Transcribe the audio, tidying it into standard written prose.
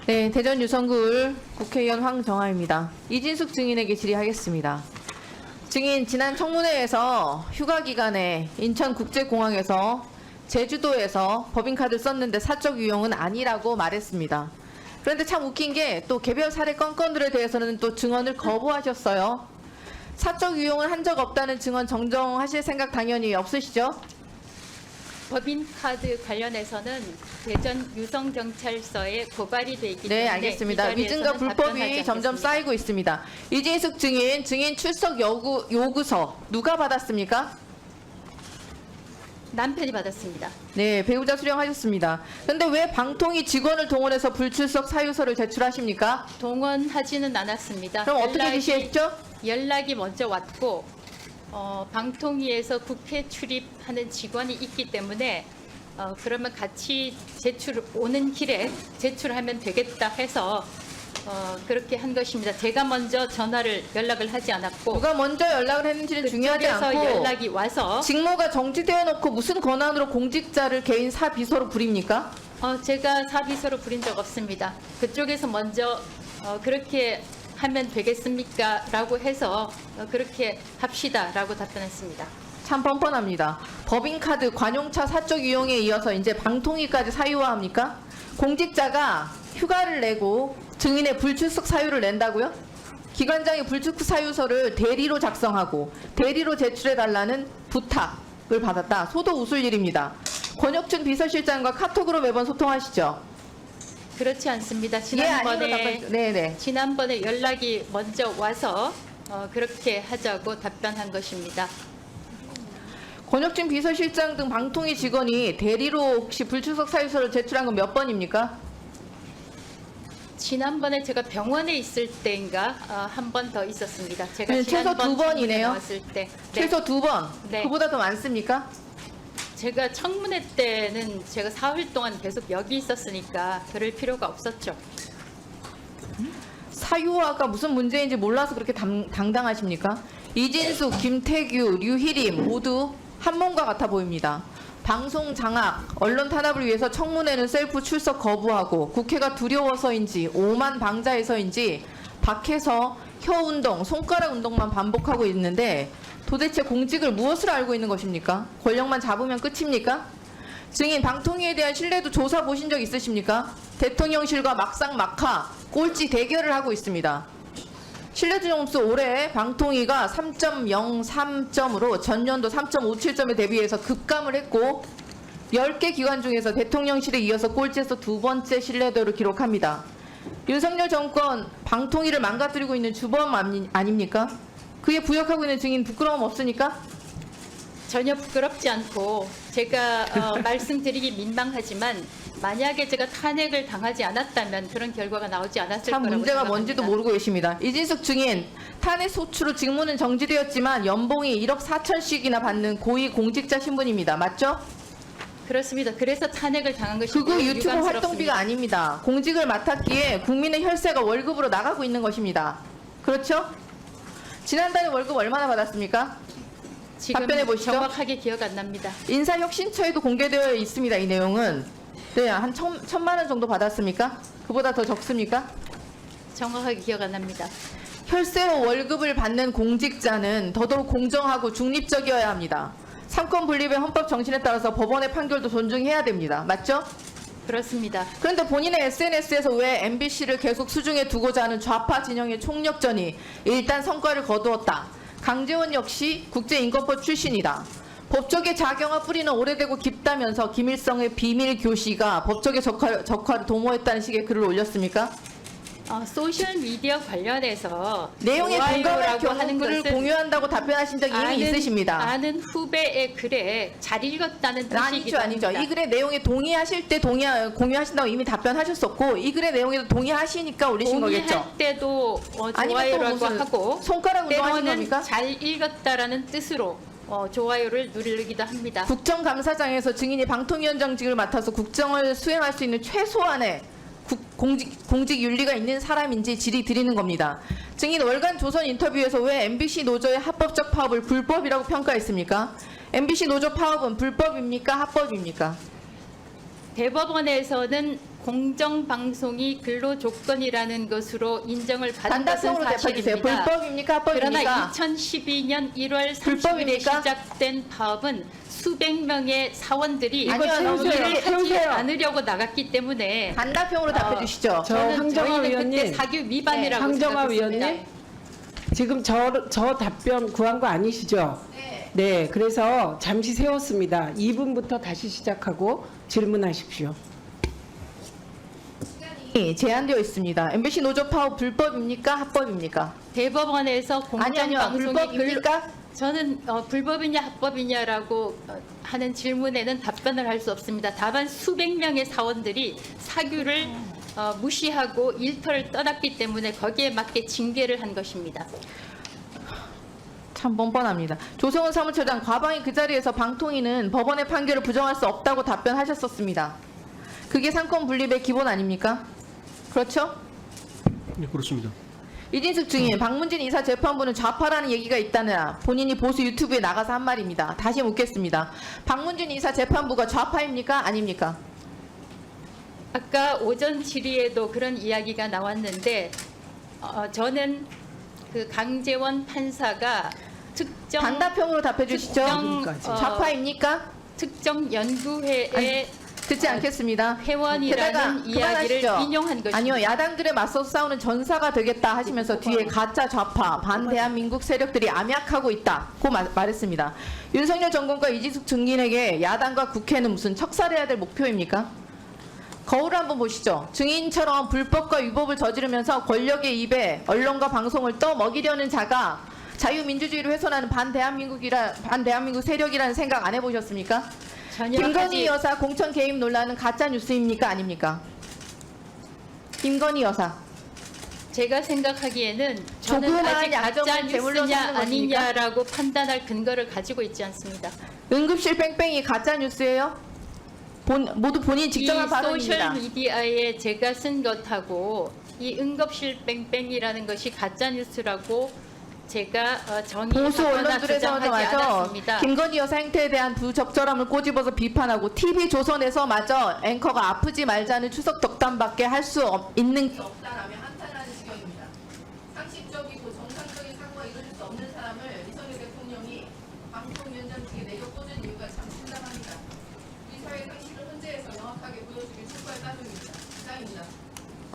네, 대전 유성구을 국회의원 황정아입니다. 이진숙 증인에게 질의하겠습니다. 증인, 지난 청문회에서 휴가 기간에 인천국제공항에서 제주도에서 법인카드 썼는데 사적 유용은 아니라고 말했습니다. 그런데 참 웃긴 게 또 개별 사례 건건들에 대해서는 또 증언을 거부하셨어요. 사적 유용은 한 적 없다는 증언 정정하실 생각 당연히 없으시죠? 법인카드 관련해서는 대전 유성경찰서에 고발이 돼 있기 때문에 네, 알겠습니다. 이 위증과 자리에서는 불법이 답변하지 점점 않겠습니다. 쌓이고 있습니다. 이진숙 증인 출석 요구서 누가 받았습니까? 남편이 받았습니다. 네, 배우자 수령하셨습니다. 그런데 왜 방통위 직원을 동원해서 불출석 사유서를 제출하십니까? 동원하지는 않았습니다. 그럼 어떻게 지시했죠? 연락이 먼저 왔고 방통위에서 국회 출입하는 직원이 있기 때문에 그러면 같이 오는 길에 제출하면 되겠다 해서 그렇게 한 것입니다. 제가 먼저 연락을 하지 않았고 누가 먼저 연락을 했는지는 중요하지 그쪽에서 않고 연락이 와서 직무가 정지되어 놓고 무슨 권한으로 공직자를 개인 사비서로 부립니까? 제가 사비서로 부린 적 없습니다. 그쪽에서 먼저 그렇게 하면 되겠습니까? 라고 해서 그렇게 합시다 라고 답변했습니다. 참 뻔뻔합니다. 법인카드 관용차 사적 유용에 이어서 이제 방통위까지 사유화합니까? 공직자가 휴가를 내고 증인의 불출석 사유를 낸다고요? 기관장이 불출석 사유서를 대리로 작성하고 대리로 제출해달라는 부탁을 받았다. 소도 웃을 일입니다. 권혁준 비서실장과 카톡으로 매번 소통하시죠? 그렇지 않습니다. 네네. 지난번에 연락이 먼저 와서 그렇게 하자고 답변한 것입니다. 권혁준 비서실장 등 방통위 직원이 대리로 혹시 불출석 사유서를 제출한 건 몇 번입니까? 지난번에 제가 병원에 있을 때인가 한 번 더 있었습니다. 제가 네, 최소 지난번 두 번이네요. 청문회 나왔을 때. 네. 최소 2번. 네. 그보다 더 많습니까? 제가 청문회 때는 제가 사흘 동안 계속 여기 있었으니까 그럴 필요가 없었죠. 사유화가 무슨 문제인지 몰라서 그렇게 당당하십니까? 이진숙, 김태규, 류희림 모두 한 몸과 같아 보입니다. 방송 장악, 언론 탄압을 위해서 청문회는 셀프 출석 거부하고 국회가 두려워서인지 오만 방자해서인지 밖에서 혀 운동, 손가락 운동만 반복하고 있는데 도대체 공직을 무엇을 알고 있는 것입니까? 권력만 잡으면 끝입니까? 증인, 방통위에 대한 신뢰도 조사 보신 적 있으십니까? 대통령실과 막상막하 꼴찌 대결을 하고 있습니다. 신뢰도 점수 올해 방통위가 3.03점으로 전년도 3.57점에 대비해서 급감을 했고 10개 기관 중에서 대통령실에 이어서 꼴찌에서 두 번째 신뢰도를 기록합니다. 윤석열 정권 방통위를 망가뜨리고 있는 주범 아닙니까? 그에 부역하고 있는 증인 부끄러움 없습니까? 전혀 부끄럽지 않고 제가 말씀드리기 민망하지만 만약에 제가 탄핵을 당하지 않았다면 그런 결과가 나오지 않았을 참 거라고 문제가 생각합니다. 뭔지도 모르고 계십니다. 이진숙 증인, 탄핵 소추로 직무는 정지되었지만 연봉이 1억 4천씩이나 받는 고위 공직자 신분입니다. 맞죠? 그렇습니다. 그래서 탄핵을 당한 것이고 그거 유튜브 유감스럽습니다. 활동비가 아닙니다. 공직을 맡았기에 국민의 혈세가 월급으로 나가고 있는 것입니다. 그렇죠? 지난달에 월급 얼마나 받았습니까? 지금 답변해 보시죠. 정확하게 기억 안 납니다. 인사혁신처에도 공개되어 있습니다. 이 내용은. 네, 한 1,000만 원 정도 받았습니까? 그보다 더 적습니까? 정확하게 기억 안 납니다. 혈세로 월급을 받는 공직자는 더더욱 공정하고 중립적이어야 합니다. 삼권 분립의 헌법 정신에 따라서 법원의 판결도 존중해야 됩니다. 맞죠? 그렇습니다. 그런데 본인의 SNS에서 왜 MBC를 계속 수중에 두고자 하는 좌파 진영의 총력전이 일단 성과를 거두었다. 강제원 역시 국제인권법 출신이다. 법조계 자경화 뿌리는 오래되고 깊다면서 김일성의 비밀 교시가 법조계 적화를 도모했다는 식의 글을 올렸습니까? 소셜 미디어 관련해서 내용에 공감할 좋아요라고 경우 하는 글을 것은 공유한다고 답변하신 적이 이미 있으십니다. 아는 후배의 글에 잘 읽었다는 뜻이기도 아니죠. 합니다. 이 글의 내용에 동의하실 때 공유하신다고 이미 답변하셨었고 이 글의 내용에도 동의하시니까 올리신 거겠죠. 동의할 때도 아니면 또 좋아요라고 무슨 하고 손가락 운동하신 때로는 겁니까? 잘 읽었다라는 뜻으로 좋아요를 누르기도 합니다. 국정감사장에서 증인이 방통위원장직을 맡아서 국정을 수행할 수 있는 최소한의 공직 윤리가 있는 사람인지 질의 드리는 겁니다. 증인, 월간 조선 인터뷰에서 왜 MBC 노조의 합법적 파업을 불법이라고 평가했습니까? MBC 노조 파업은 불법입니까? 합법입니까? 대법원에서는 공정방송이 근로조건이라는 것으로 인정을 받은 것은 단답형으로 대표주세요. 사실입니다. 불법입니까? 그러나 합법입니까? 2012년 1월 30일에 불법입니까? 시작된 파업은 수백 명의 사원들이 아니요, 일을 하지 세우세요. 않으려고 나갔기 때문에 단답형으로 답해 주시죠. 저희는 그때 위원님, 사규 위반이라고 황정화 생각했습니다. 위원님, 지금 저 답변 구한 거 아니시죠? 네, 그래서 잠시 세웠습니다. 2분부터 다시 시작하고 질문하십시오. 제한되어 있습니다. MBC 노조 파업 불법입니까? 합법입니까? 대법원에서 아니요. 공정방송이 불법입니까? 저는 불법이냐 합법이냐라고 하는 질문에는 답변을 할 수 없습니다. 다만 수백 명의 사원들이 사규를 무시하고 일터를 떠났기 때문에 거기에 맞게 징계를 한 것입니다. 참 뻔뻔합니다. 조성은 사무처장, 과방위 그 자리에서 방통위는 법원의 판결을 부정할 수 없다고 답변하셨었습니다. 그게 상권 분립의 기본 아닙니까? 그렇죠? 네, 그렇습니다. 이진숙 증인, 박문진 이사 재판부는 좌파라는 얘기가 있다나 본인이 보수 유튜브에 나가서 한 말입니다. 다시 묻겠습니다. 박문진 이사 재판부가 좌파입니까? 아닙니까? 아까 오전 질의에도 그런 이야기가 나왔는데 저는 그 강재원 판사가 특정 단답형으로 답해 주시죠. 여기까지. 좌파입니까? 특정 연구회의 듣지 않겠습니다. 회원이라는 게다가 이야기를 그만하시죠. 인용한 것입니다. 아니요, 야당들에 맞서서 싸우는 전사가 되겠다 하시면서 뒤에 가짜 좌파, 반대한민국 세력들이 암약하고 있다고 말했습니다. 윤석열 정권과 이진숙 증인에게 야당과 국회는 무슨 척살해야 될 목표입니까? 거울을 한번 보시죠. 증인처럼 불법과 위법을 저지르면서 권력의 입에 언론과 방송을 떠먹이려는 자가 자유민주주의를 훼손하는 반대한민국 세력이라는 생각 안 해보셨습니까? 전혀 김건희 하지- 여사 공천 개입 논란은 가짜 뉴스입니까? 아닙니까? 김건희 여사. 제가 생각하기에는 저는 조그마한 아직 가짜 약점을 제물로 뉴스냐 삼는 것입니까? 아니냐라고 판단할 근거를 가지고 있지 않습니다. 응급실 뺑뺑이 가짜 뉴스예요? 모두 본인 직접한 이 발언입니다. 소셜 미디어에 제가 쓴 것하고 이 응급실 뺑뺑이라는 것이 가짜 뉴스라고 제가 보수 정의하거나 주장하지 언론들에서마저 않았습니다. 김건희 여사 행태에 대한 부적절함을 꼬집어서 비판하고 TV조선에서마저 앵커가 아프지 말자는 추석 덕담밖에 할 수 있는 게 없다라며 한탄하는 지경입니다. 상식적이고 정상적인 사고가 이루어질 수 없는 사람을 이성열 대통령이 방통위원장 측에 내려 꽂은 이유가 참 심각합니다. 우리 사회 상식을 헌재에서 명확하게 보여주길 촉구할 따름입니다. 이상입니다.